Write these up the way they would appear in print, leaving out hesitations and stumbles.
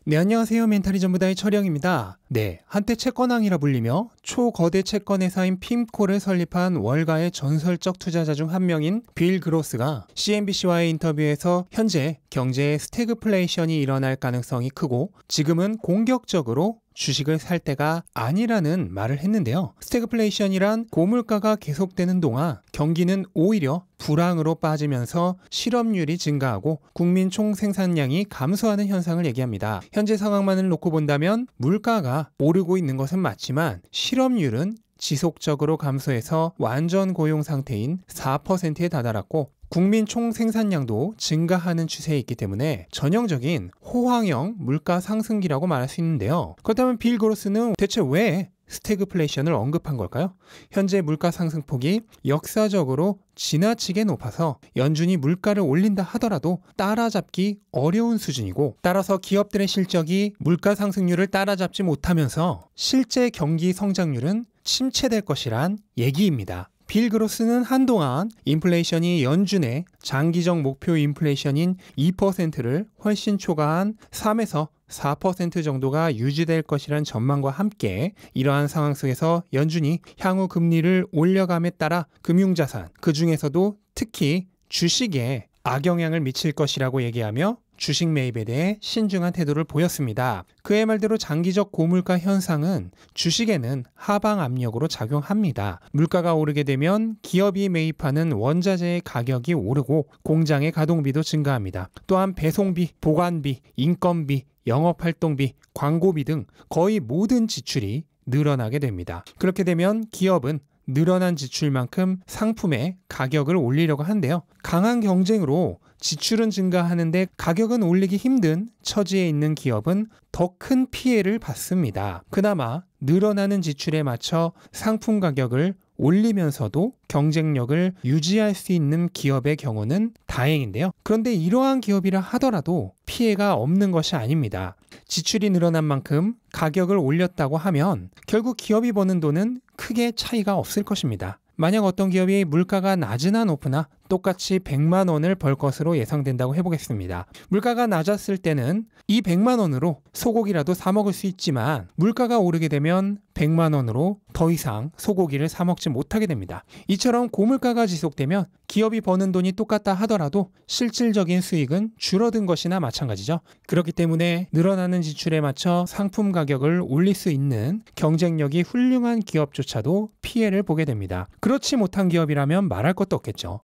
네, 안녕하세요. 멘탈이 전부다의 철영입니다. 네, 한때 채권왕이라 불리며 초거대 채권 회사인 핌코를 설립한 월가의 전설적 투자자 중 한 명인 빌 그로스가 CNBC와의 인터뷰에서 현재 경제에 스태그플레이션이 일어날 가능성이 크고 지금은 공격적으로 주식을 살 때가 아니라는 말을 했는데요. 스태그플레이션이란 고물가가 계속되는 동안 경기는 오히려 불황으로 빠지면서 실업률이 증가하고 국민 총생산량이 감소하는 현상을 얘기합니다. 현재 상황만을 놓고 본다면 물가가 오르고 있는 것은 맞지만 실업률은 지속적으로 감소해서 완전 고용 상태인 4%에 다다랐고 국민 총생산량도 증가하는 추세에 있기 때문에 전형적인 호황형 물가 상승기라고 말할 수 있는데요. 그렇다면 빌 그로스는 대체 왜 스태그플레이션을 언급한 걸까요? 현재 물가 상승폭이 역사적으로 지나치게 높아서 연준이 물가를 올린다 하더라도 따라잡기 어려운 수준이고, 따라서 기업들의 실적이 물가 상승률을 따라잡지 못하면서 실제 경기 성장률은 침체될 것이란 얘기입니다. 빌 그로스는 한동안 인플레이션이 연준의 장기적 목표 인플레이션인 2%를 훨씬 초과한 3에서 4% 정도가 유지될 것이란 전망과 함께 이러한 상황 속에서 연준이 향후 금리를 올려감에 따라 금융자산, 그 중에서도 특히 주식에 악영향을 미칠 것이라고 얘기하며 주식 매입에 대해 신중한 태도를 보였습니다. 그의 말대로 장기적 고물가 현상은 주식에는 하방 압력으로 작용합니다. 물가가 오르게 되면 기업이 매입하는 원자재의 가격이 오르고 공장의 가동비도 증가합니다. 또한 배송비, 보관비, 인건비, 영업활동비, 광고비 등 거의 모든 지출이 늘어나게 됩니다. 그렇게 되면 기업은 늘어난 지출만큼 상품의 가격을 올리려고 하는데요. 강한 경쟁으로 지출은 증가하는데 가격은 올리기 힘든 처지에 있는 기업은 더 큰 피해를 받습니다. 그나마 늘어나는 지출에 맞춰 상품 가격을 올리면서도 경쟁력을 유지할 수 있는 기업의 경우는 다행인데요. 그런데 이러한 기업이라 하더라도 피해가 없는 것이 아닙니다. 지출이 늘어난 만큼 가격을 올렸다고 하면 결국 기업이 버는 돈은 크게 차이가 없을 것입니다. 만약 어떤 기업이 물가가 낮으나 높으나 똑같이 100만 원을 벌 것으로 예상된다고 해보겠습니다. 물가가 낮았을 때는 이 100만 원으로 소고기라도 사 먹을 수 있지만 물가가 오르게 되면 100만 원으로 더 이상 소고기를 사 먹지 못하게 됩니다. 이처럼 고물가가 지속되면 기업이 버는 돈이 똑같다 하더라도 실질적인 수익은 줄어든 것이나 마찬가지죠. 그렇기 때문에 늘어나는 지출에 맞춰 상품 가격을 올릴 수 있는 경쟁력이 훌륭한 기업조차도 피해를 보게 됩니다. 그렇지 못한 기업이라면 말할 것도 없겠죠.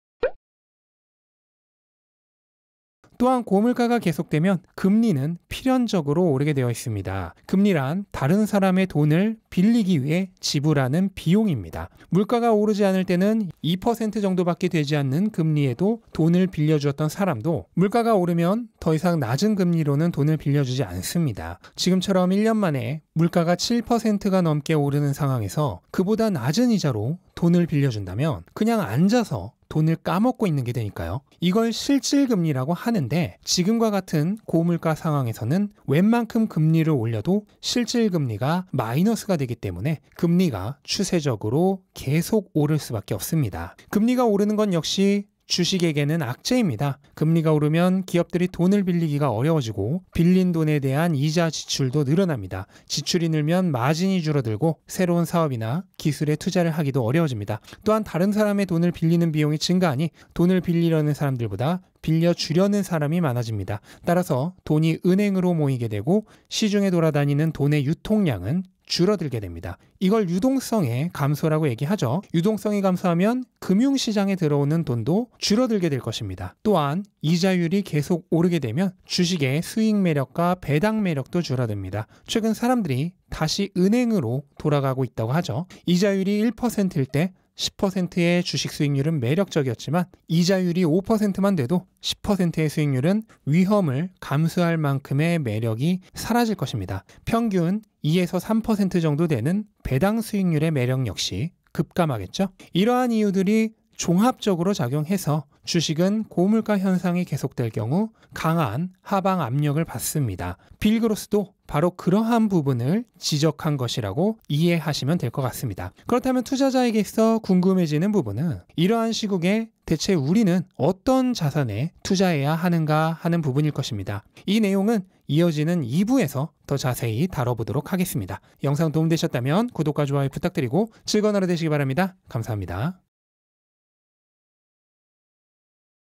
또한 고물가가 계속되면 금리는 필연적으로 오르게 되어 있습니다. 금리란 다른 사람의 돈을 빌리기 위해 지불하는 비용입니다. 물가가 오르지 않을 때는 2% 정도밖에 되지 않는 금리에도 돈을 빌려주었던 사람도 물가가 오르면 더 이상 낮은 금리로는 돈을 빌려주지 않습니다. 지금처럼 1년 만에 물가가 7%가 넘게 오르는 상황에서 그보다 낮은 이자로 돈을 빌려준다면 그냥 앉아서 돈을 까먹고 있는 게 되니까요. 이걸 실질금리라고 하는데 지금과 같은 고물가 상황에서는 웬만큼 금리를 올려도 실질금리가 마이너스가 되기 때문에 금리가 추세적으로 계속 오를 수밖에 없습니다. 금리가 오르는 건 역시 주식에게는 악재입니다. 금리가 오르면 기업들이 돈을 빌리기가 어려워지고 빌린 돈에 대한 이자 지출도 늘어납니다. 지출이 늘면 마진이 줄어들고 새로운 사업이나 기술에 투자를 하기도 어려워집니다. 또한 다른 사람의 돈을 빌리는 비용이 증가하니 돈을 빌리려는 사람들보다 빌려주려는 사람이 많아집니다. 따라서 돈이 은행으로 모이게 되고 시중에 돌아다니는 돈의 유통량은 줄어들게 됩니다. 이걸 유동성의 감소라고 얘기하죠. 유동성이 감소하면 금융시장에 들어오는 돈도 줄어들게 될 것입니다. 또한 이자율이 계속 오르게 되면 주식의 수익 매력과 배당 매력도 줄어듭니다. 최근 사람들이 다시 은행으로 돌아가고 있다고 하죠. 이자율이 1%일 때 10%의 주식 수익률은 매력적이었지만 이자율이 5%만 돼도 10%의 수익률은 위험을 감수할 만큼의 매력이 사라질 것입니다. 평균 2에서 3% 정도 되는 배당 수익률의 매력 역시 급감하겠죠. 이러한 이유들이 종합적으로 작용해서 주식은 고물가 현상이 계속될 경우 강한 하방 압력을 받습니다. 빌 그로스도 바로 그러한 부분을 지적한 것이라고 이해하시면 될 것 같습니다. 그렇다면 투자자에게 있어 궁금해지는 부분은 이러한 시국에 대체 우리는 어떤 자산에 투자해야 하는가 하는 부분일 것입니다. 이 내용은 이어지는 2부에서 더 자세히 다뤄보도록 하겠습니다. 영상 도움되셨다면 구독과 좋아요 부탁드리고 즐거운 하루 되시기 바랍니다. 감사합니다.